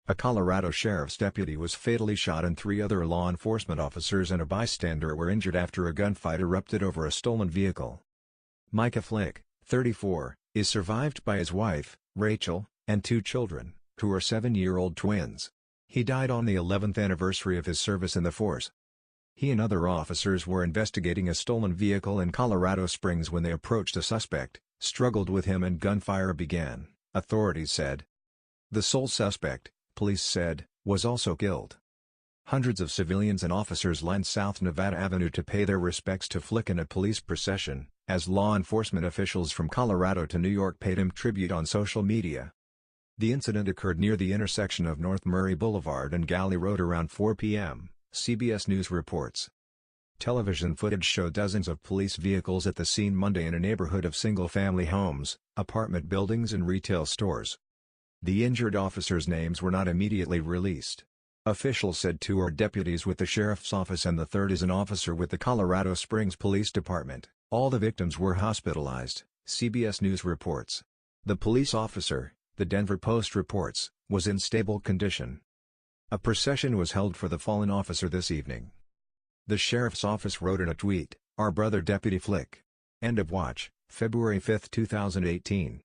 A Colorado sheriff's deputy was fatally shot and 3 other law enforcement officers and a bystander were injured after a gunfight erupted over a stolen vehicle. Micah Flick, 34, is survived by his wife, Rachel, and 2 children, who are 7-year-old twins. He died on the 11th anniversary of his service in the force. He and other officers were investigating a stolen vehicle in Colorado Springs when they approached a suspect, struggled with him and gunfire began, authorities said. The sole suspect, police said, was also killed. Hundreds of civilians and officers lined South Nevada Avenue to pay their respects to Flick in a police procession, as law enforcement officials from Colorado to New York paid him tribute on social media. The incident occurred near the intersection of North Murray Boulevard and Galley Road around 4 p.m., CBS News reports. Television footage showed dozens of police vehicles at the scene Monday in a neighborhood of single-family homes, apartment buildings and retail stores. The injured officers' names were not immediately released. Officials said 2 are deputies with the sheriff's office and the 3rd is an officer with the Colorado Springs Police Department. All the victims were hospitalized, CBS News reports. The police officer, the Denver Post reports, was in stable condition. A procession was held for the fallen officer this evening. The sheriff's office wrote in a tweet, "Our brother Deputy Flick. End of watch, February 5, 2018.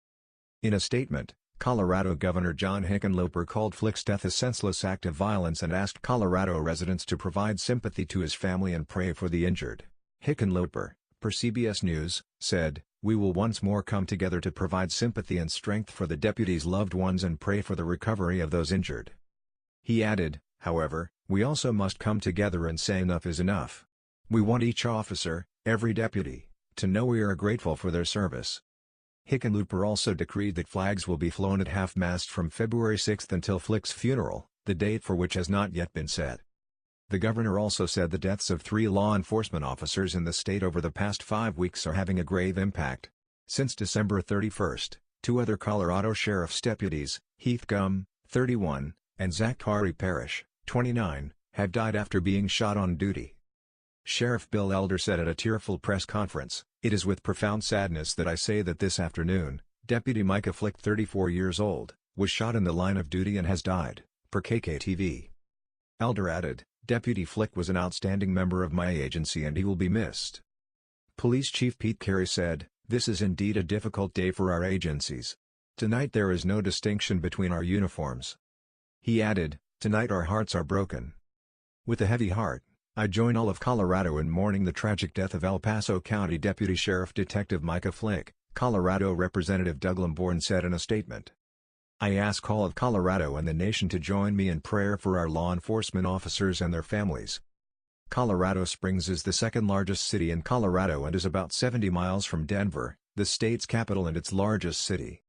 In a statement, Colorado Governor John Hickenlooper called Flick's death a senseless act of violence and asked Colorado residents to provide sympathy to his family and pray for the injured. Hickenlooper, per CBS News, said, "We will once more come together to provide sympathy and strength for the deputy's loved ones and pray for the recovery of those injured." He added, "However, we also must come together and say enough is enough. We want each officer, every deputy, to know we are grateful for their service." Hickenlooper also decreed that flags will be flown at half-mast from February 6 until Flick's funeral, the date for which has not yet been set. The governor also said the deaths of 3 law enforcement officers in the state over the past 5 weeks are having a grave impact. Since December 31, 2 other Colorado sheriff's deputies, Heath Gum, 31, and Zachary Parrish, 29, have died after being shot on duty. Sheriff Bill Elder said at a tearful press conference, "It is with profound sadness that I say that this afternoon, Deputy Micah Flick, 34 years old, was shot in the line of duty and has died," per KKTV. Elder added, "Deputy Flick was an outstanding member of my agency and he will be missed." Police Chief Pete Carey said, "This is indeed a difficult day for our agencies. Tonight there is no distinction between our uniforms." He added, "Tonight our hearts are broken. With a heavy heart, I join all of Colorado in mourning the tragic death of El Paso County Deputy Sheriff Detective Micah Flick," Colorado Representative Doug Lamborn said in a statement. "I ask all of Colorado and the nation to join me in prayer for our law enforcement officers and their families." Colorado Springs is the 2nd largest city in Colorado and is about 70 miles from Denver, the state's capital and its largest city.